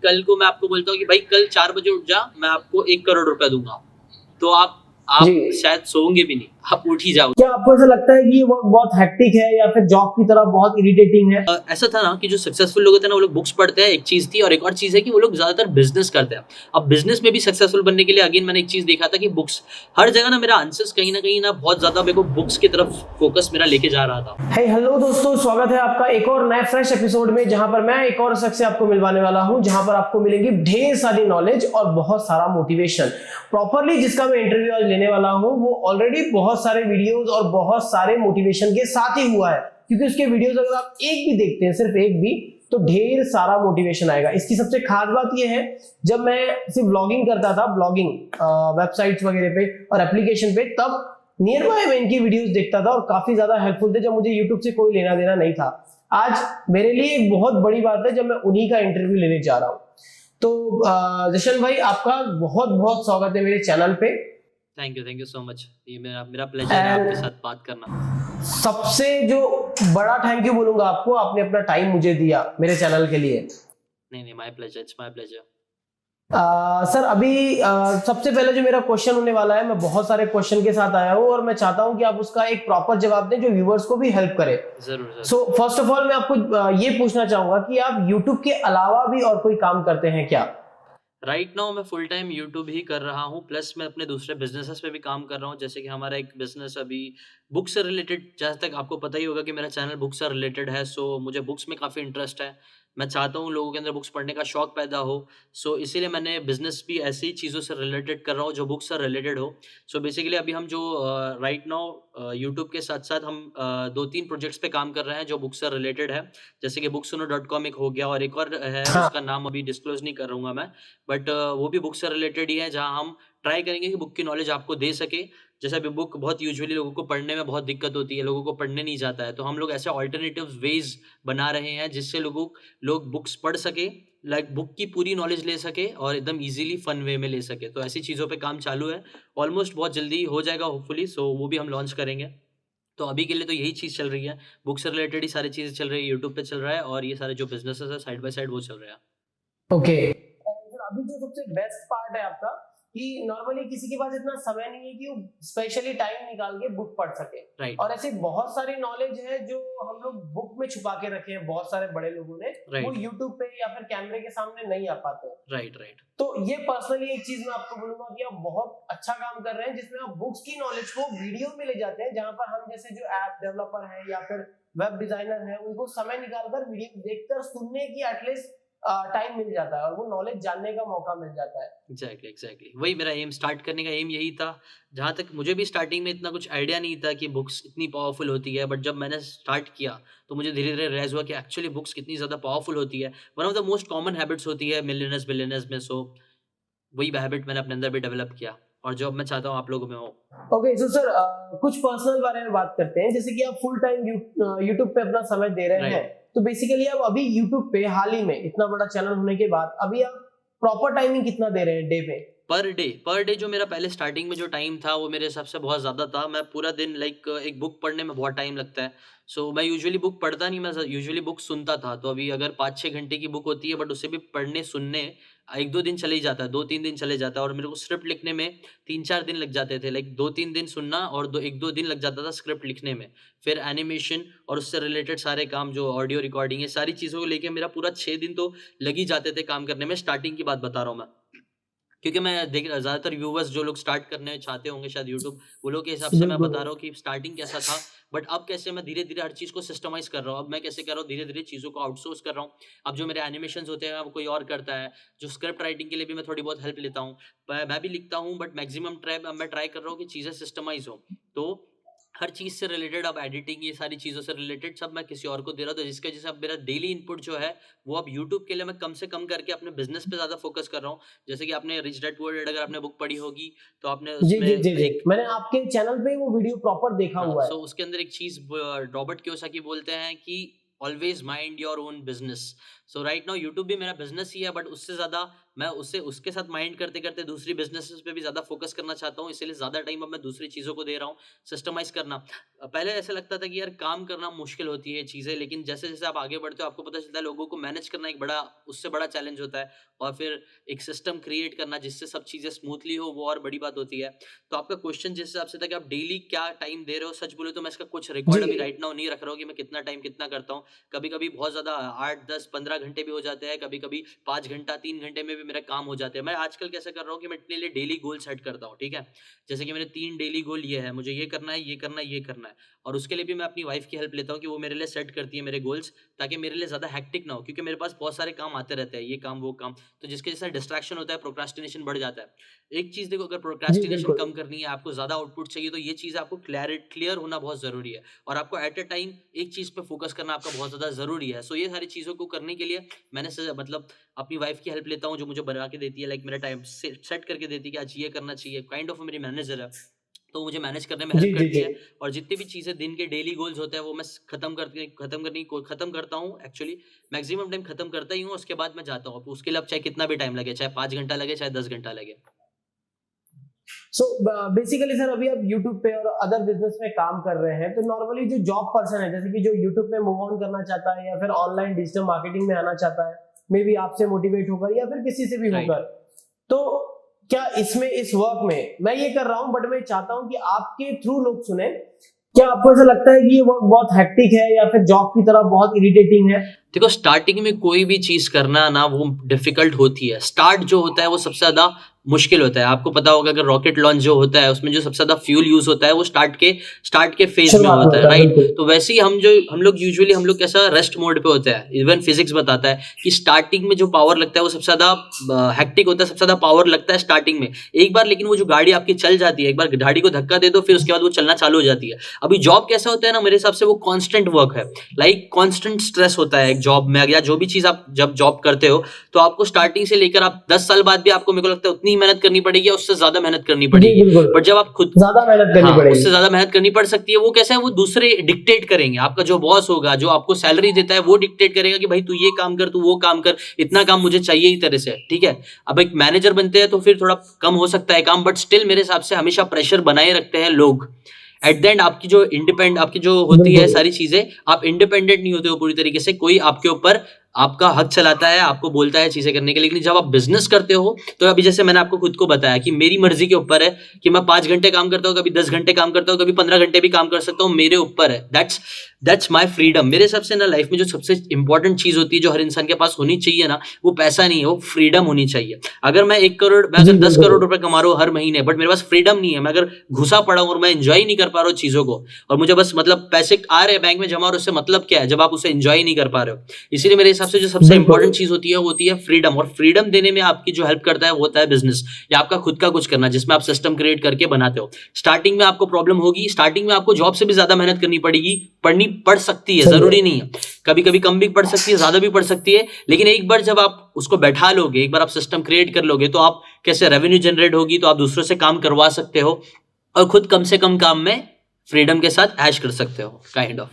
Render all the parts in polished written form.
कल को मैं आपको बोलता हूँ कि भाई कल 4 बजे उठ जा, मैं आपको 1 करोड़ रुपया दूँगा। तो आप जी। शायद सोओगे भी नहीं, आप उठ ही जाओगे। क्या आपको ऐसा लगता है कि ये वर्क बहुत हेक्टिक है या फिर जॉब की तरह बहुत इरिटेटिंग है? ऐसा था ना कि जो सक्सेसफुल लोग होते हैं ना, वो लोग बुक्स पढ़ते हैं, एक चीज़ थी, और एक और चीज़ है कि वो लोग ज़्यादातर बिज़नेस करते हैं। अब बिज़नेस में भी सक्सेसफुल बनने के लिए अगेन मैंने एक चीज़ देखा था कि बुक्स हर जगह ना, मेरा आंसर्स कहीं न कहीं ना बहुत ज़्यादा मेरे को बुक्स की तरफ फ़ोकस मेरा लेके जा रहा था। हे हेलो दोस्तों, स्वागत है आपका एक और नए फ्रेश एपिसोड में, जहां पर मैं एक और शख्स से आपको मिलवाने वाला हूं, जहां पर आपको मिलेंगी ढेर सारी नॉलेज और बहुत सारा मोटिवेशन। प्रॉपरली जिसका मैं इंटरव्यू आज लेने वाला हूं, वो ऑलरेडी बहुत सारे वीडियोस और बहुत सारे मोटिवेशन के साथ ही हुआ है, क्योंकि उसके वीडियोस अगर आप एक भी देखते हैं, सिर्फ एक भी, तो ढेर सारा मोटिवेशन आएगा। इसकी सबसे खास बात यह है, जब मैं सिर्फ ब्लॉगिंग करता था, ब्लॉगिंग वेबसाइट्स वगैरह पे और एप्लीकेशन पे, तब नियर बाय मैं इनकी वीडियोस देखता था और काफी ज्यादा हेल्पफुल थे, जब मुझे यूट्यूब से कोई लेना देना नहीं था। आज मेरे लिए एक बहुत बड़ी बात है जब मैं उन्हीं का इंटरव्यू लेने जा रहा हूँ। तो जशन भाई, आपका बहुत बहुत स्वागत है मेरे चैनल पे। Thank you so much. ये मेरा मेरा प्लेज़र है आपके एंड साथ बात करना। सबसे जो बड़ा थैंक यू बोलूंगा आपको, आपने अपना टाइम मुझे दिया मेरे चैनल के लिए। नहीं, my pleasure, it's my pleasure. Sir, अभी सबसे पहले जो मेरा क्वेश्चन होने वाला है, मैं बहुत सारे क्वेश्चन के साथ आया हूँ और मैं चाहता हूँ कि आप उसका एक प्रॉपर जवाब दें जो व्यूअर्स को भी हेल्प करे। ज़रूर। सो फर्स्ट ऑफ ऑल मैं आपको ये पूछना चाहूंगा कि आप यूट्यूब के अलावा भी और कोई काम करते हैं क्या? राइट नाउ मैं फुल टाइम यूट्यूब ही कर रहा हूँ, प्लस मैं अपने दूसरे बिजनेसेस पे भी काम कर रहा हूँ। जैसे कि हमारा एक बिजनेस अभी बुक से रिलेटेड, जहाँ तक आपको पता ही होगा कि मेरा चैनल बुक से रिलेटेड है, सो मुझे बुक्स में काफ़ी इंटरेस्ट है। मैं चाहता हूँ लोगों के अंदर बुक्स पढ़ने का शौक पैदा हो। सो इसीलिए मैंने बिजनेस भी ऐसी चीज़ों से रिलेटेड कर रहा हूँ जो बुक्स से रिलेटेड हो। सो बेसिकली अभी हम जो राइट नाउ यूट्यूब के साथ साथ हम 2-3 प्रोजेक्ट्स पे काम कर रहे हैं जो बुक्स से रिलेटेड है। जैसे कि booksuno.com एक हो गया, और एक और है, हाँ। उसका नाम अभी डिस्क्लोज नहीं कर रहूँगा मैं। बट वो भी बुक से रिलेटेड ही है, जहाँ हम ट्राई करेंगे कि बुक की नॉलेज आपको दे सके। जैसे अभी बुक बहुत यूजुअली लोगों को पढ़ने में बहुत दिक्कत होती है, लोगों को पढ़ने नहीं जाता है, तो हम लोग ऐसे अल्टरनेटिव वेज़ बना रहे हैं जिससे लोग बुक्स पढ़ सके, लाइक बुक की पूरी नॉलेज ले सके और एकदम ईज़िली फन वे में ले सके। तो ऐसी चीज़ों पे काम चालू है। ऑलमोस्ट बहुत जल्दी हो जाएगा होपफुली, सो वो भी हम लॉन्च करेंगे। तो अभी के लिए तो यही चीज़ चल रही है, बुक से रिलेटेड ही सारी चीज़ें चल रही है, यूट्यूब पे चल रहा है, और ये सारे जो बिज़नेसेस है साइड बाय साइड वो चल रहा है। ओके। सर, अभी जो सबसे बेस्ट पार्ट है आपका, कि नॉर्मली किसी के पास इतना समय नहीं है कि वो स्पेशली टाइम निकाल के बुक पढ़ सके। राइट, और ऐसी बहुत सारी नॉलेज है जो हम लोग बुक में छुपा के रखे हैं, बहुत सारे बड़े लोगों ने, वो राइट, यूट्यूब पे या फिर कैमरे के सामने नहीं आ पाते। राइट। तो ये पर्सनली एक चीज मैं आपको बोलूंगा कि आप बहुत अच्छा काम कर रहे हैं, जिसमें आप बुक्स की नॉलेज को वीडियो में ले जाते हैं, जहां पर हम जैसे जो ऐप डेवलपर हैं या फिर वेब डिजाइनर हैं, उनको समय निकालकर वीडियो देखकर सुनने की एटलीस्ट टाइम मिल जाता है और वो नॉलेज जानने का मौका मिल जाता है। एग्ज़ैक्टली। वही मेरा एम, स्टार्ट करने का एम यही था। जहाँ तक मुझे भी स्टार्टिंग में इतना कुछ आइडिया नहीं था कि बुक्स इतनी पावरफुल होती है, बट जब मैंने स्टार्ट किया, तो मुझे धीरे-धीरे रियलाइज़ हुआ कि एक्चुअली बुक्स कितनी ज़्यादा पावरफुल होती है। One of the most common habits होती है मिलियनेयर्स बिलियनेयर्स में, सो वही हैबिट मैंने अपने अंदर भी डेवलप किया, और जो अब मैं चाहता हूँ आप लोगों में हो। ओके, सो सर, कुछ पर्सनल बारे में बात करते हैं। जैसे कि आप फुल टाइम यूट्यूब पे अपना समय दे रहे हैं, राइट। तो बेसिकली आप अभी यूट्यूब पे हाल ही में इतना बड़ा चैनल होने के बाद अभी आप प्रॉपर टाइमिंग कितना दे रहे हैं डे पे? पर डे जो मेरा पहले स्टार्टिंग में जो टाइम था, वो मेरे हिसाब से बहुत ज़्यादा था। मैं पूरा दिन, लाइक एक बुक पढ़ने में बहुत टाइम लगता है। सो मैं यूजुअली बुक पढ़ता नहीं, मैं यूजुअली बुक सुनता था। तो अभी अगर 5-6 घंटे की बुक होती है, बट उसे भी पढ़ने सुनने 1-2 दिन चले ही जाता है, 2-3 दिन चले जाता है, और मेरे को स्क्रिप्ट लिखने में 3-4 दिन लग जाते थे। लाइक 2-3 दिन सुनना और 1-2 दिन लग जाता था स्क्रिप्ट लिखने में। फिर एनिमेशन और उससे रिलेटेड सारे काम, जो ऑडियो रिकॉर्डिंग है, सारी चीज़ों को लेके मेरा पूरा 6 दिन तो लग ही जाते थे काम करने में। स्टार्टिंग की बात बता रहा हूँ मैं। क्योंकि मैं देख ज़्यादातर व्यूवर्स जो लोग स्टार्ट करने चाहते होंगे शायद यूट्यूब, वो लोग के हिसाब से मैं बिल्कुल। बता रहा हूँ कि स्टार्टिंग कैसा था, बट अब कैसे मैं धीरे-धीरे हर चीज़ को सिस्टमाइज़ कर रहा हूँ। अब मैं कैसे कर रहा हूँ, धीरे-धीरे चीज़ों को आउटसोर्स कर रहा हूँ। अब जो मेरे एनिमेशंस होते हैं, वो कोई और करता है। जो स्क्रिप्ट राइटिंग के लिए भी मैं थोड़ी बहुत हेल्प लेता हूँ। मैं भी लिखता हूँ, बट मैक्सिमम मैं ट्राई कर रहा हूँ कि चीज़ें सिस्टमाइज़ हों। तो हर चीज़ से रिलेटेड, अब एडिटिंग, ये सारी चीज़ों से रिलेटेड सब मैं किसी और को दे रहा हूँ, तो जिसकी वजह से अब मेरा डेली इनपुट जो है, वो अब यूट्यूब के लिए मैं कम से कम करके अपने बिज़नेस पे ज़्यादा फ़ोकस कर रहा हूँ। जैसे कि आपने रिच डैड पुअर डैड, अगर आपने बुक पढ़ी होगी, तो आपने जी उसमें जी जी जी, एक, मैंने आपके चैनल पे वो वीडियो प्रॉपर देखा हाँ, हुआ है। सो उसके अंदर एक चीज़ रॉबर्ट कियोसाकी बोलते हैं कि always mind your own business. So right now YouTube भी मेरा बिजनेस ही है, बट उससे ज़्यादा मैं उसके साथ माइंड करते करते दूसरी बिजनेसेस पे भी ज़्यादा फोकस करना चाहता हूँ, इसीलिए ज़्यादा टाइम अब मैं दूसरी चीज़ों को दे रहा हूँ। सिस्टमाइज़ करना, पहले ऐसा लगता था कि यार काम करना मुश्किल होती है चीज़ें, लेकिन जैसे-जैसे आप आगे बढ़ते हो आपको पता चलता है लोगों को मैनेज करना एक बड़ा उससे बड़ा चैलेंज होता है, और फिर एक सिस्टम क्रिएट करना जिससे सब चीज़ें स्मूथली हो, वो और बड़ी बात होती है। तो आपका क्वेश्चन जिस हिसाब से था कि आप डेली क्या टाइम दे रहे हो, सच बोले तो मैं इसका कुछ जी। रिकॉर्ड अभी राइट नाउ नहीं रख रहा हूँ कि मैं कितना टाइम कितना करता हूँ। कभी-कभी बहुत ज़्यादा 8, 10, 15 घंटे भी हो जाते हैं, कभी-कभी 5 घंटा, 3 घंटे में भी मेरा काम हो जाते हैं। मैं आजकल कैसे कर रहा हूँ कि मैं अपने लिए डेली गोल सेट करता हूँ, ठीक है? जैसे कि मेरे 3 डेली गोल ये है, मुझे ये करना है, ये करना है, ये करना है, और उसके लिए भी मैं अपनी वाइफ़ की हेल्प लेता हूँ कि वो मेरे लिए सेट करती है मेरे गोल्स, ताकि मेरे लिए ज़्यादा हेक्टिक ना हो, क्योंकि मेरे पास बहुत सारे काम आते रहते हैं, ये काम, वो काम, तो जिसकी वजह से डिस्ट्रैक्शन होता है, प्रोक्रास्टिनेशन बढ़ जाता है। एक चीज़ देखो, अगर जी, प्रोक्रास्टिनेशन बिल्कुल। कम करनी है, आपको ज़्यादा आउटपुट चाहिए, तो ये चीज़ आपको क्लियर होना बहुत ज़रूरी है, और आपको एट अ टाइम एक चीज़ पे फ़ोकस करना आपका बहुत ज़्यादा ज़रूरी है। सो ये सारी चीज़ों को करने के लिए मैंने मतलब अपनी वाइफ़ की हेल्प लेता हूँ, जो मुझे बना के देती है, लाइक मेरा टाइम सेट करके देती है कि आज ये करना चाहिए, काइंड ऑफ मेरी मैनेजर है। तो मुझे मैनेज करने में हेल्प जी, जी, करती जी। है, और जितनी भी चीज़ें दिन के डेली गोल्स होते हैं वो मैं खत्म करता हूँ एक्चुअली। मैक्सिमम टाइम खत्म करता ही हूँ, उसके बाद मैं जाता हूँ। अब उसके लिए अब चाहे कितना भी टाइम लगे, चाहे 5 घंटा लगे, चाहे 10 घंटा लगे। सो बेसिकली सर, अभी आप यूट्यूब पे और अदर बिजनेस में काम कर रहे हैं, तो नॉर्मली जो जॉब पर्सन है, जैसे कि जो यूट्यूब पे मूव ऑन करना चाहता है या फिर ऑनलाइन डिजिटल मार्केटिंग में आना चाहता है, मे बी आपसे मोटिवेट होकर या फिर किसी से भी राइट। होकर, तो क्या इसमें, इस वर्क में मैं ये कर रहा हूँ, बट मैं चाहता हूँ कि आपके थ्रू लोग सुने, क्या आपको ऐसा लगता है कि ये वर्क बहुत हेक्टिक है या फिर जॉब की तरह बहुत इरिटेटिंग है? देखो, स्टार्टिंग में कोई भी चीज़ करना ना वो डिफ़िकल्ट होती है। स्टार्ट जो होता है वो सबसे ज़्यादा मुश्किल होता है। आपको पता होगा, अगर रॉकेट लॉन्च जो होता है उसमें जो सबसे ज़्यादा फ्यूल यूज़ होता है वो स्टार्ट के फ़ेज़ में शुरुआत में होता है, होता है, राइट? बिल्कुल। तो वैसे ही हम लोग कैसा रेस्ट मोड पे होते हैं। इवन फिज़िक्स बताता है कि स्टार्टिंग में जो पावर लगता है वो सबसे ज़्यादा हेक्टिक होता है, सबसे ज़्यादा पावर लगता है स्टार्टिंग में। एक बार लेकिन वो जो गाड़ी आपकी चल जाती है, एक बार गाड़ी को धक्का दे दो, फिर उसके बाद वो चलना चालू हो जाती है। अभी जॉब कैसा होता है ना, मेरे हिसाब से वो कांस्टेंट वर्क है। लाइक कांस्टेंट स्ट्रेस होता है एक जॉब में, या जो भी चीज़ आप जब जॉब करते हो, तो आपको स्टार्टिंग से लेकर आप 10 साल बाद भी आपको, मेरे को लगता है, उतनी ही मेहनत करनी पड़ेगी या उससे ज़्यादा मेहनत करनी जी, पड़ेगी। बिल्कुल। बट जब आप खुद ज्यादा मेहनत करनी हाँ, पड़ेगी। उससे ज़्यादा मेहनत करनी पड़ सकती है। वो कैसा है, वो दूसरे डिक्टेट करेंगे। आपका जो बॉस होगा, जो आपको सैलरी देता है, वो डिक्टेट करेगा कि भाई तू ये काम कर, तू वो काम कर, इतना काम मुझे चाहिए ही तेरे से, ठीक है? अब एक मैनेजर बनते हैं तो फिर थोड़ा कम हो सकता है काम, बट स्टिल मेरे हिसाब से हमेशा प्रेशर बनाए रखते हैं लोग। एट द एंड आपकी जो होती है बिल्कुल। सारी चीज़ें, आप इंडिपेंडेंट नहीं होते हो पूरी तरीके से, कोई आपके ऊपर आपका हक चलाता है, आपको बोलता है चीज़ें करने के लिए। लेकिन जब आप बिज़नेस करते हो, तो अभी जैसे मैंने आपको खुद को बताया कि मेरी मर्ज़ी के ऊपर है कि मैं 5 घंटे काम करता हूँ, कभी 10 घंटे काम करता हूँ, कभी 15 घंटे भी काम कर सकता हूँ, मेरे ऊपर है। That's my freedom. मेरे हिसाब से ना लाइफ़ में जो सबसे इम्पोर्टेंट चीज़ होती है, जो हर इंसान के पास होनी चाहिए ना, वो पैसा नहीं है, वो फ्रीडम होनी चाहिए। मैं जी, अगर 10 बिल्कुल। करोड़ रुपए कमा रहा हूँ हर महीने, बट मेरे पास फ्रीडम नहीं है, मैं अगर घुसा पड़ा हूँ और मैं एन्जॉय नहीं कर पा रहा हूँ चीज़ों को, और मुझे बस मतलब पैसे आ रहे हैं बैंक में जमा, और उससे मतलब क्या है जब आप उसे एन्जॉय नहीं कर पा रहे हो। इसीलिए मेरे हिसाब से जो सबसे बिल्कुल। इंपॉर्टेंट चीज़ होती है वो होती है फ्रीडम, और फ्रीडम देने में आपकी जो हेल्प करता है वो होता है बिज़नेस, या आपका खुद का कुछ करना, जिसमें आप सिस्टम क्रिएट करके बनाते हो। स्टार्टिंग में आपको प्रॉब्लम होगी, स्टार्टिंग में आपको जॉब से भी ज़्यादा मेहनत करनी पड़ेगी, पड़नी पड़ सकती है, सही है। ज़रूरी नहीं है। कभी-कभी कम भी पड़ सकती है, ज़्यादा भी पड़ सकती है, लेकिन एक बार जब आप उसको बैठा लोगे, एक बार आप सिस्टम क्रिएट कर लोगे, तो आप कैसे रेवेन्यू जनरेट होगी, तो आप दूसरों से काम करवा सकते हो, और खुद कम से कम काम में फ्रीडम के साथ ऐश कर सकते हो, काइंड ऑफ।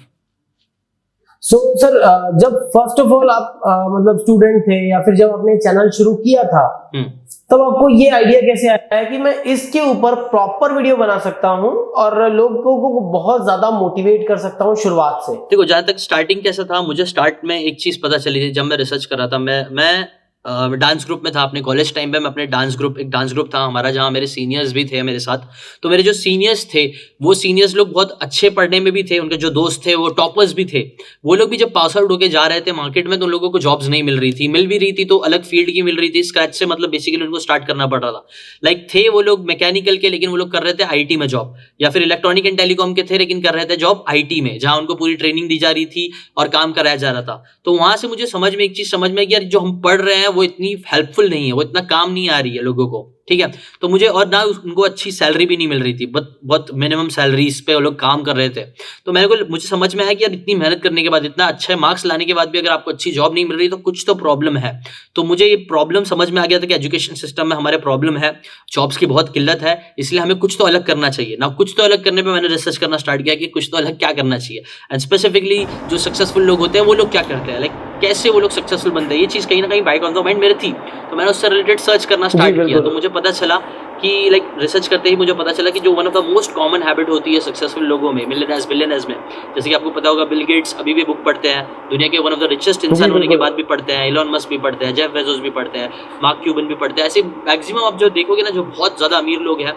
सो सर, जब फर्स्ट ऑफ ऑल आप मतलब स्टूडेंट थे या फिर जब आपने चैनल शुरू किया था, हुँ। तब आपको ये आइडिया कैसे आया कि मैं इसके ऊपर प्रॉपर वीडियो बना सकता हूं और लोगों को बहुत ज्यादा मोटिवेट कर सकता हूं शुरुआत से? देखो, जहाँ तक स्टार्टिंग कैसा था, मुझे स्टार्ट में एक चीज़ पता चली थी जब मैं रिसर्च कर रहा था। मैं डांस ग्रुप में था अपने कॉलेज टाइम पे। मैं अपने एक डांस ग्रुप था हमारा, जहाँ मेरे सीनियर्स भी थे मेरे साथ। तो मेरे जो सीनियर्स थे, वो सीनियर्स लोग बहुत अच्छे पढ़ने में भी थे, उनके जो दोस्त थे वो टॉपर्स भी थे। वो लोग भी जब पास आउट होके जा रहे थे मार्केट में, तो उन लोगों को जॉब्स नहीं मिल रही थी, मिल भी रही थी तो अलग फील्ड की मिल रही थी, स्क्रैच से, मतलब बेसिकली उनको स्टार्ट करना पड़ रहा था। लाइक थे वो लोग मैकेनिकल के, लेकिन वो लोग कर रहे थे आईटी में जॉब, या फिर इलेक्ट्रॉनिक एंड टेलीकॉम के थे लेकिन कर रहे थे जॉब आईटी में, जहाँ उनको पूरी ट्रेनिंग दी जा रही थी और काम कराया जा रहा था। तो वहाँ से मुझे एक चीज़ समझ में आई कि यार जो हम पढ़ रहे हैं वो इतनी हेल्पफुल नहीं है, वो इतना काम नहीं आ रही है लोगों को। ठीक है। तो मुझे और ना उनको अच्छी सैलरी भी नहीं मिल रही थी, बहुत मिनिमम सैलरीज पे वो लोग काम कर रहे थे। तो मुझे समझ में आया कि यार इतनी मेहनत करने के बाद, इतना अच्छे मार्क्स लाने के बाद भी अगर आपको अच्छी जॉब नहीं मिल रही तो कुछ तो प्रॉब्लम है। तो मुझे ये प्रॉब्लम समझ में आ गया था कि एजुकेशन सिस्टम में हमारे प्रॉब्लम है, जॉब्स की बहुत किल्लत है, इसलिए हमें कुछ तो अलग करना चाहिए ना। कुछ तो अलग करने पर मैंने रिसर्च करना स्टार्ट किया कि कुछ तो अलग क्या करना चाहिए, एंड स्पेसिफिकली जो सक्सेसफुल लोग होते हैं वो लोग क्या करते हैं, लाइक कैसे वो लोग सक्सेसफुल बनते हैं। ये चीज़ कहीं ना कहीं बैक ऑन द माइंड मेरे थी, तो मैंने उससे रिलेटेड सर्च करना स्टार्ट किया। तो मुझे पता चला कि लाइक रिसर्च करते ही मुझे पता चला कि जो one of the most common habit होती है सक्सेसफुल लोगों में, मिलियनेयर्स बिलियनेयर्स में, जैसे कि आपको पता होगा बिल गेट्स अभी भी बुक पढ़ते हैं, दुनिया के वन ऑफ द रिचेस्ट इंसान होने के बाद भी पढ़ते हैं, एलन मस्क भी पढ़ते हैं, जेफ बेजोस भी पढ़ते हैं, मार्क क्यूबन भी पढ़ते हैं। ऐसे मैक्सिमम आप जो देखोगे ना, जो बहुत ज़्यादा अमीर लोग हैं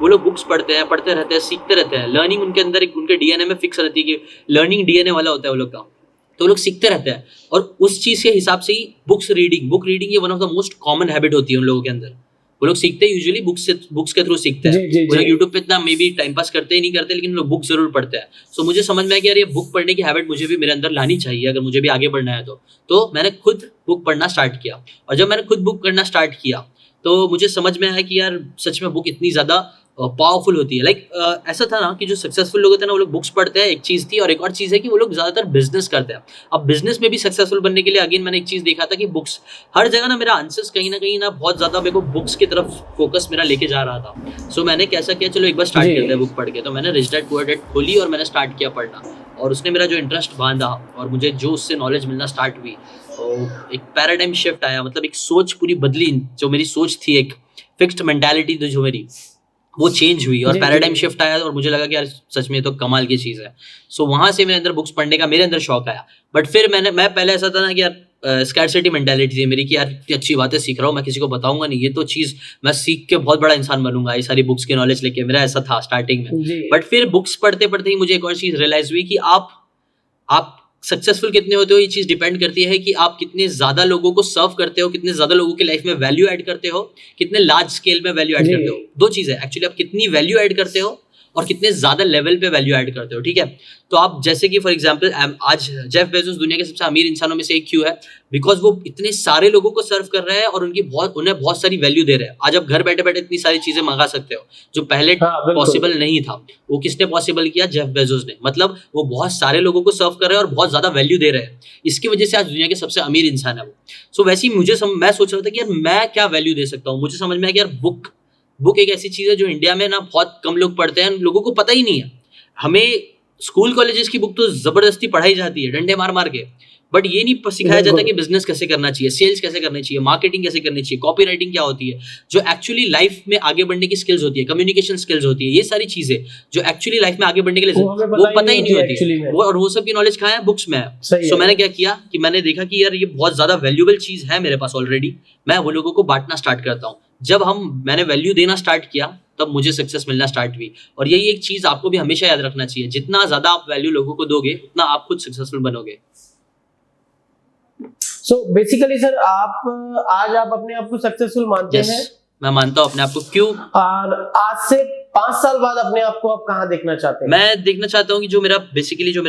वो लोग बुक्स पढ़ते हैं, पढ़ते रहते हैं, सीखते रहते हैं। लर्निंग उनके अंदर एक उनके डीएनए में फिक्स रहती है कि लर्निंग डीएनए वाला होता है वो लोग का, तो लोग सीखते रहते हैं। और उस चीज़ के हिसाब से ही बुक रीडिंग ये one of the most common habit होती है उन लोगों के अंदर। वो लोग सीखते हैं यूजुअली बुक्स के थ्रू सीखते हैं। वो लोग यूट्यूब पे इतना मे बी टाइम पास करते ही नहीं करते, लेकिन लोग बुक जरूर पढ़ते हैं। सो मुझे समझ में आया कि यार ये बुक पढ़ने की हैबिट मुझे भी मेरे अंदर लानी चाहिए अगर मुझे भी आगे बढ़ना है तो मैंने खुद बुक पढ़ना स्टार्ट किया। और जब मैंने खुद बुक पढ़ना स्टार्ट किया तो मुझे समझ में आया कि यार सच में बुक इतनी ज़्यादा पावरफुल होती है। लाइक ऐसा था ना कि जो सक्सेसफुल लोग होते हैं ना वो लोग बुक्स पढ़ते हैं, एक चीज़ थी, और एक और चीज़ है कि वो लोग ज़्यादातर बिजनेस करते हैं। अब बिजनेस में भी सक्सेसफुल बनने के लिए अगेन मैंने एक चीज़ देखा था कि बुक्स हर जगह ना, मेरा आंसर्स कहीं ना बहुत ज़्यादा मेरे को बुक्स की तरफ फोकस मेरा लेके जा रहा था। सो मैंने कैसा किया, चलो एक बार स्टार्ट करते हैं बुक पढ़ के। तो मैंने रिच डैड पुअर डैड खोली और मैंने स्टार्ट किया पढ़ना, और उसने मेरा जो इंटरेस्ट बांधा और मुझे जो उससे नॉलेज मिलना स्टार्ट हुई, तो एक पैराडाइम शिफ्ट आया, मतलब एक सोच पूरी बदली। जो मेरी सोच थी, एक फिक्स्ड मेंटालिटी थी जो मेरी, वो चेंज हुई और पैराडाइम शिफ्ट आया, और मुझे लगा कि यार सच में तो कमाल की चीज़ है। सो वहाँ से मेरे अंदर बुक्स पढ़ने का मेरे अंदर शौक आया। बट फिर मैं पहले ऐसा था ना कि यार स्कैरसिटी मेंटालिटी थी मेरी कि यार इतनी अच्छी बातें सीख रहा हूँ, मैं किसी को बताऊंगा नहीं, ये तो चीज़ मैं सीख के बहुत बड़ा इंसान बनूंगा, ये सारी बुक्स की नॉलेज लेके। मेरा ऐसा था स्टार्टिंग में। बट फिर बुक्स पढ़ते पढ़ते ही मुझे एक और चीज़ रियलाइज हुई कि आप सक्सेसफुल कितने होते हो, ये चीज़ डिपेंड करती है कि आप कितने ज़्यादा लोगों को सर्व करते हो, कितने ज़्यादा लोगों की लाइफ में वैल्यू ऐड करते हो, कितने लार्ज स्केल में वैल्यू ऐड करते हो। दो चीज़ है एक्चुअली, आप कितनी वैल्यू ऐड करते हो और कितने ज़्यादा लेवल पे वैल्यू ऐड करते हो, ठीक है। तो आप जैसे कि फॉर एग्जांपल आज जेफ बेजोस दुनिया के सबसे अमीर इंसानों में से एक क्यों है, बिकॉज वो इतने सारे लोगों को सर्व कर रहे हैं और उन्हें बहुत सारी वैल्यू दे रहे हैं। आज आप घर बैठे बैठे इतनी सारी चीजें मंगा सकते हो जो पहले पॉसिबल नहीं था। वो किसने पॉसिबल किया? जेफ बेजोस ने। मतलब वो बहुत सारे लोगों को सर्व कर रहे हैं और बहुत ज्यादा वैल्यू दे रहे हैं, इसकी वजह से आज दुनिया के सबसे अमीर इंसान है वो। सो वैसे ही मैं सोच रहा था कि यार मैं क्या वैल्यू दे सकता हूँ। मुझे समझ में आया कि यार बुक एक ऐसी चीज है जो इंडिया में ना बहुत कम लोग पढ़ते हैं, लोगों को पता ही नहीं है। हमें स्कूल कॉलेजेस की बुक तो जबरदस्ती पढ़ाई जाती है डंडे मार मार के, बट ये नहीं सिखाया जाता कि बिजनेस कैसे करना चाहिए, सेल्स कैसे करनी चाहिए, मार्केटिंग कैसे करनी चाहिए, कॉपी राइटिंग क्या होती है, जो एक्चुअली लाइफ में आगे बढ़ने की स्किल्स होती है, कम्युनिकेशन स्किल्स होती है। ये सारी चीजें जो एक्चुअली लाइफ में आगे बढ़ने के लिए वो पता ही नहीं होती है, और वो सब की नॉलेज कहाँ है? बुक्स में है। सो मैंने क्या किया कि मैंने देखा कि यार ये बहुत ज्यादा वैल्यूएबल चीज है मेरे पास ऑलरेडी, मैं वो लोगों को बांटना स्टार्ट करता हूँ। जब मैंने वैल्यू देना स्टार्ट किया तब मुझे सक्सेस मिलना स्टार्ट हुई। और यही एक चीज आपको भी हमेशा याद रखना चाहिए, जितना ज्यादा आप वैल्यू लोगों को दोगे उतना आप खुद सक्सेसफुल बनोगे। सो बेसिकली सर आज आप अपने आप को सक्सेसफुल मानते हैं? मैं मानता हूँ अपने आप को। क्यों? और आज से 5 साल बाद अपने आप को आप कहाँ देखना चाहते हैं? मैं देखना चाहता हूँ कि जो मेरा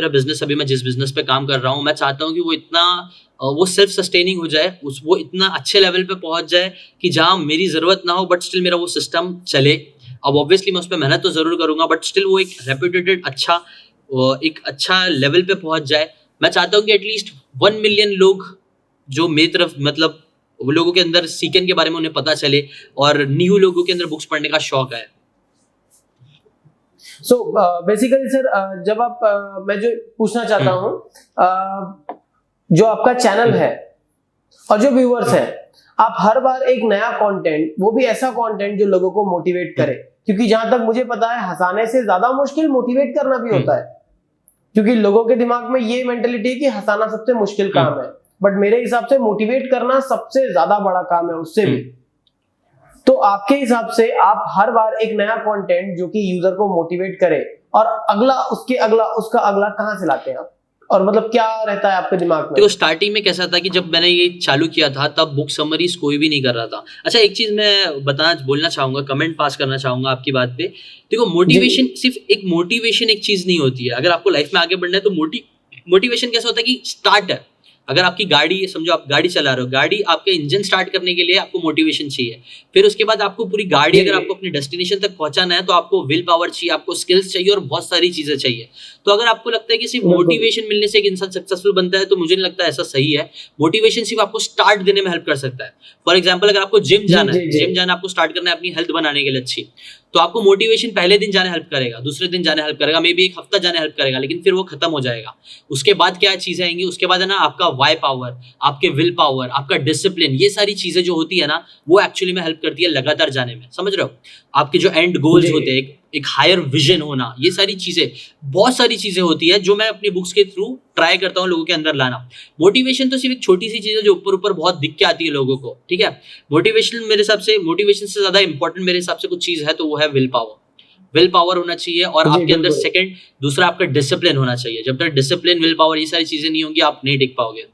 बिजनेस, अभी मैं जिस बिजनेस पे काम कर रहा हूँ, मैं चाहता हूँ कि वो सेल्फ सस्टेनिंग हो जाए, वो इतना अच्छे लेवल पे पहुंच जाए कि जहाँ मेरी जरूरत ना हो बट स्टिल मेरा वो सिस्टम चले। अब ऑब्वियसली मैं उस पर मेहनत तो जरूर करूंगा, बट स्टिल वो एक रेप्यूटेड एक अच्छा लेवल पे पहुंच जाए। मैं चाहता हूँ कि एटलीस्ट 1 मिलियन लोग जो मेरी तरफ, मतलब वो लोगों के अंदर सीकेन के बारे में उन्हें पता चले और न्यू लोगों के अंदर बुक्स पढ़ने का शौक है। सो बेसिकली सर जब आप मैं जो पूछना चाहता हूँ, जो आपका चैनल है और जो व्यूअर्स हैं, आप हर बार एक नया कंटेंट, वो भी ऐसा कंटेंट जो लोगों को मोटिवेट करे, क्योंकि जहां तक मुझे पता है हंसाने से ज्यादा मुश्किल मोटिवेट करना भी होता है, क्योंकि लोगों के दिमाग में ये मेंटेलिटी है कि हंसाना सबसे मुश्किल काम है, बट मेरे हिसाब से मोटिवेट करना सबसे ज्यादा बड़ा काम है उससे भी। तो आपके हिसाब से आप हर बार एक नया कंटेंट जो कि यूजर को मोटिवेट करे और उसका अगला कहां से लाते हैं आप, और मतलब क्या रहता है आपके दिमाग में? देखो स्टार्टिंग में कैसा था कि जब मैंने ये चालू किया था तब बुक समरीज कोई भी नहीं कर रहा था। अच्छा एक चीज मैं बोलना चाहूंगा, कमेंट पास करना चाहूंगा आपकी बात पे। देखो मोटिवेशन सिर्फ एक चीज नहीं होती है। अगर आपको लाइफ में आगे बढ़ना है तो मोटिवेशन कैसा होता है कि स्टार्ट है, अगर आपकी गाड़ी, समझो आप गाड़ी चला रहे हो, गाड़ी आपके इंजन स्टार्ट करने के लिए आपको मोटिवेशन चाहिए, फिर उसके बाद आपको पूरी गाड़ी अगर आपको अपने डेस्टिनेशन तक पहुंचाना है तो आपको विल पावर चाहिए, आपको स्किल्स चाहिए और बहुत सारी चीजें चाहिए। तो अगर आपको लगता है कि सिर्फ मोटिवेशन मिलने से एक इंसान सक्सेसफुल बनता है, तो मुझे नहीं लगता ऐसा सही है। मोटिवेशन सिर्फ आपको स्टार्ट देने में हेल्प कर सकता है। फॉर एग्जाम्पल, अगर आपको जिम जाना है, जिम जाना आपको स्टार्ट करना है अपनी हेल्थ बनाने के लिए अच्छी, तो आपको मोटिवेशन पहले दिन जाने हेल्प करेगा, दूसरे दिन जाने हेल्प करेगा, मे बी एक हफ्ता जाने हेल्प करेगा, लेकिन फिर वो खत्म हो जाएगा। उसके बाद क्या चीजें आएंगी, उसके बाद है ना आपका वाई पावर, आपके विल पावर, आपका डिसिप्लिन, ये सारी चीजें जो होती है ना, वो एक्चुअली में हेल्प करती है लगातार जाने में। समझ रहे हो? आपके जो एंड गोल्स होते हैं, एक हायर विजन होना, ये सारी चीजें, बहुत सारी चीजें होती है जो मैं अपनी बुक्स के थ्रू ट्राई करता हूँ लोगों के अंदर लाना। मोटिवेशन तो सिर्फ एक छोटी सी चीज है जो ऊपर ऊपर बहुत दिख के आती है लोगों को, ठीक है। मोटिवेशन मेरे हिसाब से, मोटिवेशन से ज्यादा इंपॉर्टेंट मेरे हिसाब से कुछ चीज है तो वो है विल पावर। विल पावर होना चाहिए और आपके अंदर सेकंड, दूसरा आपका डिसिप्लिन होना चाहिए। जब तक डिसिप्लिन, विल पावर, ये सारी चीजें नहीं होंगी, आप नहीं टिक पाओगे।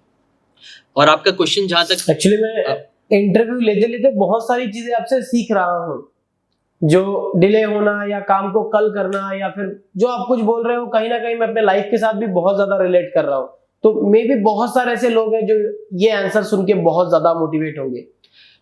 और आपका क्वेश्चन जहां तक, एक्चुअली मैं इंटरव्यू लेते लेते बहुत सारी चीजें आपसे सीख रहा हूँ, जो डिले होना या काम को कल करना, या फिर जो आप कुछ बोल रहे हो कहीं ना कहीं मैं अपने लाइफ के साथ भी बहुत ज्यादा रिलेट कर रहा हूँ। तो मे भी बहुत सारे ऐसे लोग हैं जो ये आंसर सुन के बहुत ज्यादा मोटिवेट होंगे।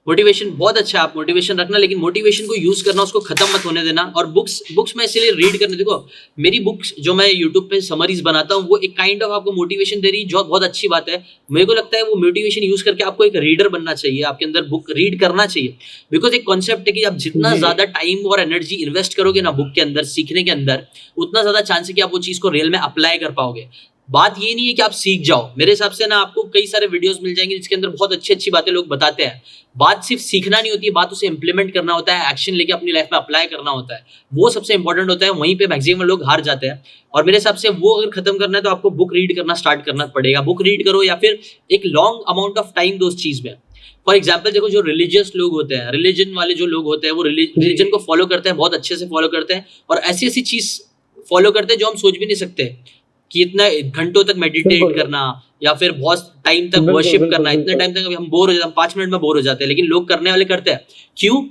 मोटिवेशन बहुत अच्छा है, आप मोटिवेशन रखना, लेकिन मोटिवेशन को यूज करना, उसको खत्म मत होने देना। और बुक्स मैं इसीलिए रीड करने, देखो मेरी बुक्स जो मैं यूट्यूब पे समरीज बनाता हूँ, वो एक काइंड ऑफ आपको मोटिवेशन दे रही है, जो बहुत अच्छी बात है। मेरे को लगता है वो मोटिवेशन यूज करके आपको एक रीडर बनना चाहिए, आपके अंदर बुक रीड करना चाहिए। बिकॉज एक कॉन्सेप्ट है कि आप जितना ज्यादा टाइम और एनर्जी इन्वेस्ट करोगे ना बुक के अंदर, सीखने के अंदर, उतना ज्यादा चांस है कि आप वो चीज को रियल में अप्लाई कर पाओगे। बात ये नहीं है कि आप सीख जाओ, मेरे हिसाब से ना आपको कई सारे वीडियोस मिल जाएंगे जिसके अंदर बहुत अच्छी अच्छी बातें लोग बताते हैं। बात सिर्फ सीखना नहीं होती है, बात उसे इंप्लीमेंट करना होता है, एक्शन लेके अपनी लाइफ में अप्लाई करना होता है, वो सबसे इंपॉर्टेंट होता है। वहीं पे मैक्सिमम लोग हार जाते हैं। और मेरे हिसाब से वो अगर खत्म करना है तो आपको बुक रीड करना स्टार्ट करना पड़ेगा। बुक रीड करो या फिर एक लॉन्ग अमाउंट ऑफ टाइम दो उस चीज में। फॉर एग्जाम्पल देखो, जो रिलीजियस लोग होते हैं, रिलीजन वाले जो लोग होते हैं, वो रिलीजन को फॉलो करते हैं, बहुत अच्छे से फॉलो करते हैं, और ऐसी ऐसी चीज फॉलो करते हैं जो हम सोच भी नहीं सकते कि इतना घंटों तक मेडिटेट करना या फिर बहुत टाइम तक वर्शिप करना, इतने टाइम तक हम बोर हो जाते हैं, 5 मिनट में बोर हो जाते हैं, लेकिन लोग करने वाले करते हैं। क्यों?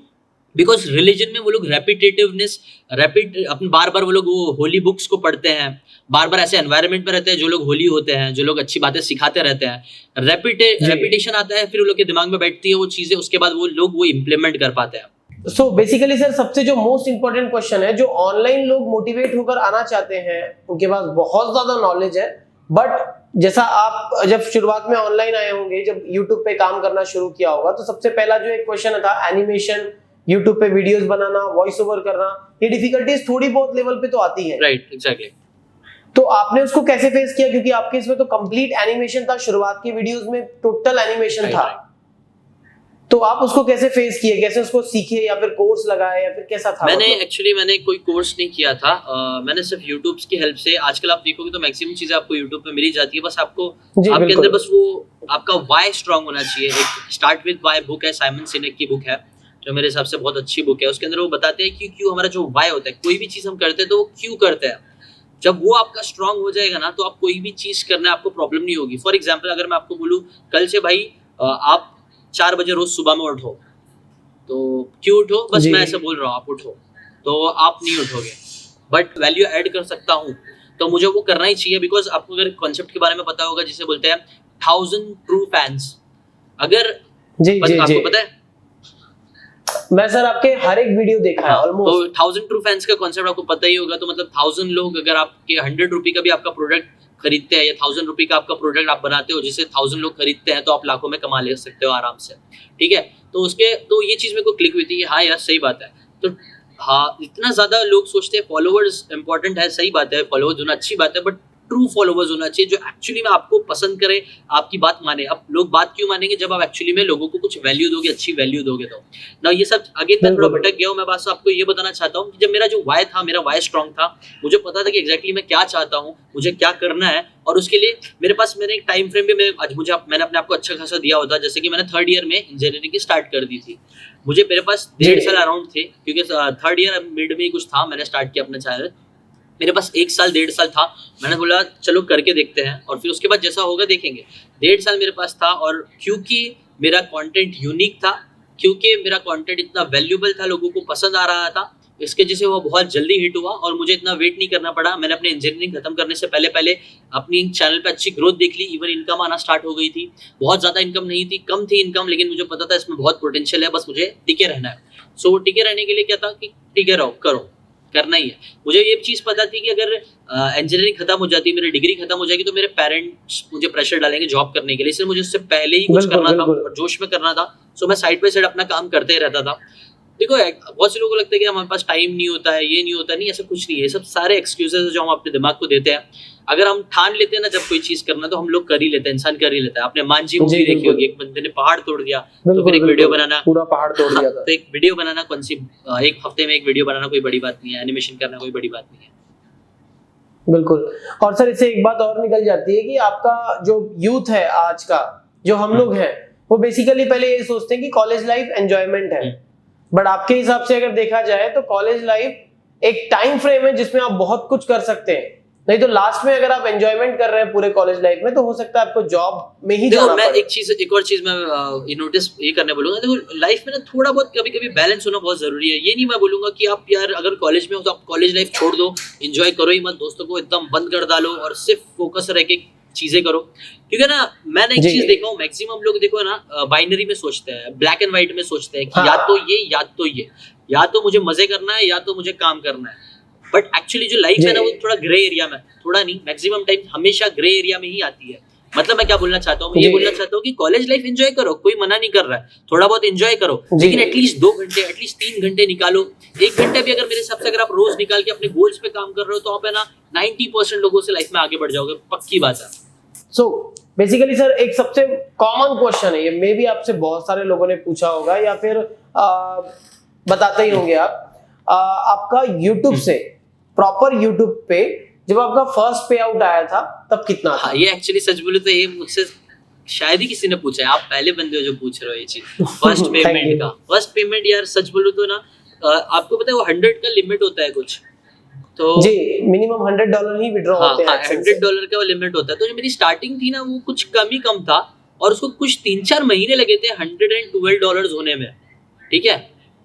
बिकॉज रिलीजन में वो लोग रेपिटेटिवनेस, अपन बार बार वो लोग वो होली बुक्स को पढ़ते हैं, बार बार ऐसे एनवायरनमेंट में रहते हैं जो लोग होली होते हैं, जो लोग अच्छी बातें सिखाते रहते हैं। रेपिटेशन आता है, फिर वो लोग के दिमाग में बैठती है वो चीजें, उसके बाद वो लोग वो इम्प्लीमेंट कर पाते हैं। सो बेसिकली सर, सबसे जो मोस्ट इंपॉर्टेंट क्वेश्चन है, जो ऑनलाइन लोग मोटिवेट होकर आना चाहते हैं, उनके पास बहुत ज्यादा नॉलेज है, बट जैसा आप जब शुरुआत में ऑनलाइन आए होंगे, जब यूट्यूब पे काम करना शुरू किया होगा, तो सबसे पहला जो एक क्वेश्चन था एनिमेशन, यूट्यूब पे वीडियोस बनाना, वॉइस ओवर करना, ये डिफिकल्टीज थोड़ी बहुत लेवल पे तो आती है। Right, exactly. तो आपने उसको कैसे फेस किया? क्योंकि आपके इसमें तो कंप्लीट एनिमेशन था, शुरुआत की वीडियोस में टोटल एनिमेशन था। तो आप उसको कैसे फेस किए, कैसे उसको सीखे, या फिर कोर्स लगाए, या फिर कैसा था? मैंने कोई कोर्स नहीं किया था। मैंने सिर्फ यूट्यूब की हेल्प से, आजकल आप देखोगे तो मैक्सिमम चीजें आपको यूट्यूब पे मिल ही जाती है। बस आपको आपके अंदर बस वो आपका वाई स्ट्रांग होना चाहिए। एक स्टार्ट विद वाई बुक है, साइमन सिनेक की बुक है, जो मेरे हिसाब से बहुत अच्छी बुक है। उसके अंदर वो बताते हैं कि क्यों हमारा जो वाई होता है, कोई भी चीज हम करते हैं तो वो क्यों करते हैं। जब वो आपका स्ट्रांग हो जाएगा ना, तो आप कोई भी चीज करना आपको प्रॉब्लम नहीं होगी। फॉर एग्जाम्पल, अगर मैं आपको बोलूँ कल से भाई आप 4 बजे रोज सुबह में उठो, तो क्यों उठो? बस मैं ऐसे बोल रहा हूँ, आप उठो, तो आप नहीं उठोगे। बट वैल्यू ऐड कर सकता हूँ तो मुझे वो करना ही चाहिए। बिकॉज आपको अगर कॉन्सेप्ट के बारे में पता होगा, जिसे बोलते हैं 1000 ट्रू फैंस। अगर आपको पता है, मैं सर आपके हर एक वीडियो देखा है ऑलमोस्ट। तो 1000 ट्रू फैंस का कॉन्सेप्ट आपको पता ही होगा। तो मतलब 1000 लोग अगर आपके 100 रुपए का भी आपका प्रोडक्ट खरीदते हैं, या 1000 रुपए का आपका प्रोडक्ट आप बनाते हो जिसे 1000 लोग खरीदते हैं, तो आप लाखों में कमा ले सकते हो आराम से। ठीक है, तो ये चीज मेरे को क्लिक हुई थी, हाँ यार सही बात है। तो हाँ, इतना ज्यादा लोग सोचते हैं फॉलोवर्स इंपॉर्टेंट है, सही बात है, फॉलोवर्स होना अच्छी बात है, बट ट्रू फॉलोवर्स होना चाहिए जो एक्चुअली में आपको पसंद करे, आपकी बात माने। अब लोग बात क्यों मानेंगे? जब आप एक्चुअली में लोगों को कुछ वैल्यू दोगे, अच्छी वैल्यू दोगे। तो ना ये सब आगे तक थोड़ा भटक गया हूँ मैं। बस आपको ये बताना चाहता हूँ कि जब मेरा जो वाई था, मेरा वाई स्ट्रांग था, मुझे पता था कि एग्जैक्टली मैं क्या चाहता हूँ, मुझे क्या करना है, और उसके लिए मेरे पास मैंने एक टाइम फ्रेम भी मैंने अपने आप को अच्छा खासा दिया होता। जैसे कि मैंने 3rd ईयर में इंजीनियरिंग की स्टार्ट कर दी थी, मेरे पास 1.5 साल अराउंड थे, क्योंकि 3rd ईयर मिड में ही कुछ था, मैंने स्टार्ट किया अपना चैनल। मेरे पास 1 साल 1.5 साल था, मैंने बोला चलो करके देखते हैं, और फिर उसके बाद जैसा होगा देखेंगे। 1.5 साल मेरे पास था, और क्योंकि मेरा कंटेंट यूनिक था, क्योंकि मेरा कंटेंट इतना वैल्यूएबल था, लोगों को पसंद आ रहा था, इसके जैसे वो बहुत जल्दी हिट हुआ और मुझे इतना वेट नहीं करना पड़ा। मैंने अपने इंजीनियरिंग खत्म करने से पहले अपनी चैनल पे अच्छी ग्रोथ देख ली, इवन इनकम आना स्टार्ट हो गई थी। बहुत ज़्यादा इनकम नहीं थी, कम थी इनकम, लेकिन मुझे पता था इसमें बहुत पोटेंशियल है, बस मुझे टिके रहना है। सो टिके रहने के लिए क्या था कि टिके रहो, करो, करना ही है। मुझे ये चीज़ पता थी कि अगर इंजीनियरिंग खत्म हो जाती, मेरी डिग्री खत्म हो जाएगी, तो मेरे पेरेंट्स मुझे प्रेशर डालेंगे जॉब करने के लिए, इसलिए मुझे उससे पहले ही कुछ करना था और जोश में करना था। सो मैं साइड बाय साइड अपना काम करते ही रहता था। देखो बहुत से लोगों को लगता है कि हमारे पास टाइम नहीं होता है, ये नहीं होता, नहीं, ऐसा कुछ नहीं है। ये सब सारे एक्सक्यूजेस जो हम अपने दिमाग को देते हैं। अगर हम ठान लेते हैं ना जब कोई चीज करना, तो हम लोग कर ही लेते हैं, इंसान कर ही लेता है। आपने मांझी मूवी देखी होगी, एक बंदे ने पहाड़ तोड़ दिया, तो फिर एक वीडियो बनाना, पूरा पहाड़ तोड़ दिया था। तो एक वीडियो बनाना कौन सी, एक हफ्ते में एक वीडियो बनाना कोई बड़ी बात नहीं है, एनिमेशन करना कोई बड़ी बात नहीं है। बिल्कुल। और सर इससे एक बात और निकल जाती है कि आपका जो यूथ है आज का, जो हम लोग हैं, वो बेसिकली पहले ये सोचते हैं कि कॉलेज लाइफ एंजॉयमेंट है, बट आपके हिसाब से अगर देखा जाए तो कॉलेज लाइफ एक टाइम फ्रेम है जिसमें आप बहुत कुछ कर सकते हैं। नहीं तो लास्ट में अगर आप एंजॉयमेंट कर रहे हैं पूरे कॉलेज लाइफ में, तो हो सकता है आपको जॉब में ही जाना मैं पड़े। एक और चीज मैं नोटिस ये करने बोलूंगा। देखो लाइफ में ना थोड़ा बहुत कभी बैलेंस होना बहुत जरूरी है। ये नहीं मैं बोलूंगा कि आप यार अगर कॉलेज में हो तो आप कॉलेज लाइफ छोड़ दो, एंजॉय करो ही मत, दोस्तों को एकदम बंद कर डालो और सिर्फ फोकस रह के चीजें करो। क्योंकि ना मैंने एक चीज देखा हूँ, मैक्सिमम लोग देखो ना बाइनरी में सोचते हैं, ब्लैक एंड व्हाइट में सोचते हैं कि या तो ये या तो ये, या तो मुझे मजे करना है या तो मुझे काम करना है। बट एक्चुअली जो लाइफ है ना वो थोड़ा ग्रे एरिया में, थोड़ा नहीं मैक्सिमम टाइम हमेशा ग्रे एरिया में ही आती है। मतलब मैं क्या बोलना चाहता हूँ, मैं ये बोलना चाहता हूँ कि कॉलेज लाइफ एंजॉय करो, कोई मना नहीं कर रहा है, थोड़ा बहुत एंजॉय करो, लेकिन एटलीस्ट 2 घंटे, एटलीस्ट 3 घंटे निकालो। 1 घंटा भी अगर मेरे हिसाब से अगर आप रोज निकाल के अपने गोल्स पे काम कर रहे हो, तो आप है ना 90% लोगों से लाइफ में आगे बढ़ जाओगे, पक्की बात है। सो बेसिकली सर एक सबसे कॉमन क्वेश्चन है, ये मे भी आपसे बहुत सारे लोगों ने पूछा होगा या फिर बताते ही होंगे आप, आपका YouTube से प्रॉपर YouTube पे जब आपका फर्स्ट पे आउट आया था तब कितना था? हाँ, ये एक्चुअली सच बोलूं तो ये मुझसे शायद ही किसी ने पूछा है, आप पहले बंदे हो जो पूछ रहे हो ये चीज। फर्स्ट पेमेंट का, फर्स्ट पेमेंट यार सच बोलूं तो ना आपको पता है वो 100 का लिमिट होता है कुछ, तो जी मिनिमम $100 ही विड्रॉ होते हैं। $100 का वो लिमिट होता है। तो जो मेरी स्टार्टिंग थी ना वो कुछ कम था और उसको कुछ 3-4 महीने लगे थे $112 होने में, ठीक है।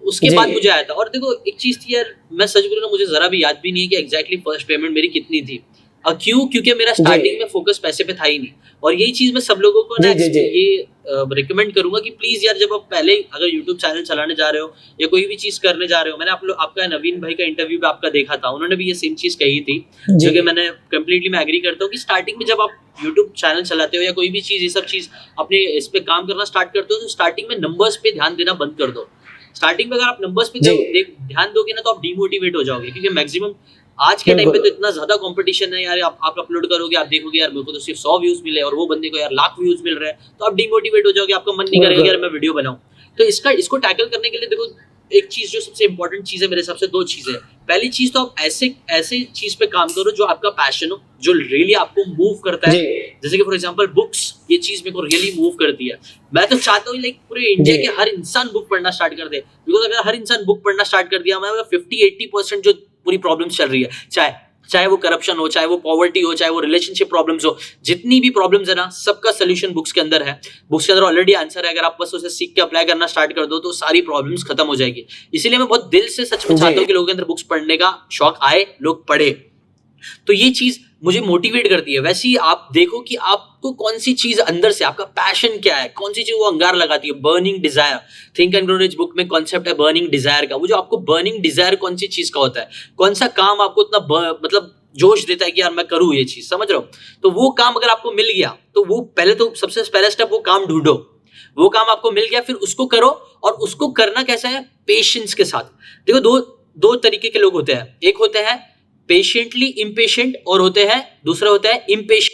उसके बाद मुझे आया था। और देखो एक चीज थी यार, मैं सच बोलूं ना मुझे जरा भी याद भी नहीं है कि एग्जैक्टली फर्स्ट पेमेंट मेरी कितनी थी। क्योंकि मेरा स्टार्टिंग में फोकस पैसे पे था ही नहीं। और यही चीज मैं सब लोगों को ना ये रिकमेंड करूंगा कि प्लीज यार जब आप पहले अगर यूट्यूब चैनल चलाने जा रहे हो या कोई भी चीज करने जा रहे हो, मैंने आपका नवीन भाई का इंटरव्यू भी आपका देखा था, उन्होंने भी ये सेम चीज कही थी, जो कि मैंने कंप्लीटली मैं एग्री करता हूँ कि स्टार्टिंग में जब आप यूट्यूब चैनल चलाते हो या कोई भी चीज ये सब चीज अपने इस पे काम करना स्टार्ट करते हो, तो स्टार्टिंग में नंबर्स पे ध्यान देना बंद कर दो। स्टार्टिंग में अगर आप नंबर्स पे ध्यान दोगे ना तो आप डिमोटिवेट हो जाओगे, क्योंकि मैक्सिमम आज के टाइम पे तो इतना ज्यादा कंपटीशन है यार। आप अपलोड करोगे, आप देखोगे यार मेरे को तो सिर्फ 100 व्यूज मिले और वो बंदे को यार लाख व्यूज मिल रहे हैं, तो आप डिमोटिवेट हो जाओगे, आपका मन नहीं करेगा यार मैं वीडियो बनाऊं। तो इसको टैकल करने के लिए देखो एक चीज जो सबसे इंपॉर्टेंट चीज है मेरे हिसाब से, 2 चीजें। पहली चीज तो आप ऐसे चीज पे काम करो जो आपका पैशन हो, जो रियली आपको मूव करता है। जैसे कि फॉर एग्जांपल बुक्स, ये चीज मेरे को रियली मूव करती है। मैं तो चाहता हूँ लाइक पूरे इंडिया के हर इंसान बुक पढ़ना स्टार्ट कर दे, बिकॉज अगर हर इंसान बुक पढ़ना स्टार्ट कर दिया, मैं 50-80% जो पूरी प्रॉब्लम्स चल रही है, चाहे वो करप्शन हो, चाहे वो पॉवर्टी हो, चाहे वो रिलेशनशिप प्रॉब्लम्स हो, जितनी भी प्रॉब्लम्स है ना, सबका सोल्यूशन बुक्स के अंदर है। बुक्स के अंदर ऑलरेडी आंसर है, अगर आप बस उसे सीख के अप्लाई करना स्टार्ट कर दो तो सारी प्रॉब्लम्स खत्म हो जाएगी। इसीलिए मैं बहुत दिल से सच में चाहता हूँ कि लोगों के अंदर बुक्स पढ़ने का शौक आए, लोग पढ़े। तो ये चीज मुझे मोटिवेट करती है। वैसे ही आप देखो कि आपको कौन सी चीज अंदर से, आपका पैशन क्या है, कौन सी चीज वो अंगार लगाती है। Burning desire, think and grow rich book में कॉन्सेप्ट है बर्निंग डिजायर का। वो जो आपको बर्निंग डिजायर कौन सी चीज का होता है, कौन सा काम आपको इतना मतलब जोश देता है कि यार मैं करूँ ये चीज, समझ रहे हो। तो वो काम अगर आपको मिल गया तो वो पहले तो सबसे पहला स्टेप वो काम ढूंढो। वो काम आपको मिल गया, फिर उसको करो। और उसको करना कैसा है, पेशेंस के साथ। देखो दो तरीके के लोग होते हैं, एक होते हैं पेशेंटली इम्पेशेंट और होते हैं दूसरा होता है इम्पेशेंट।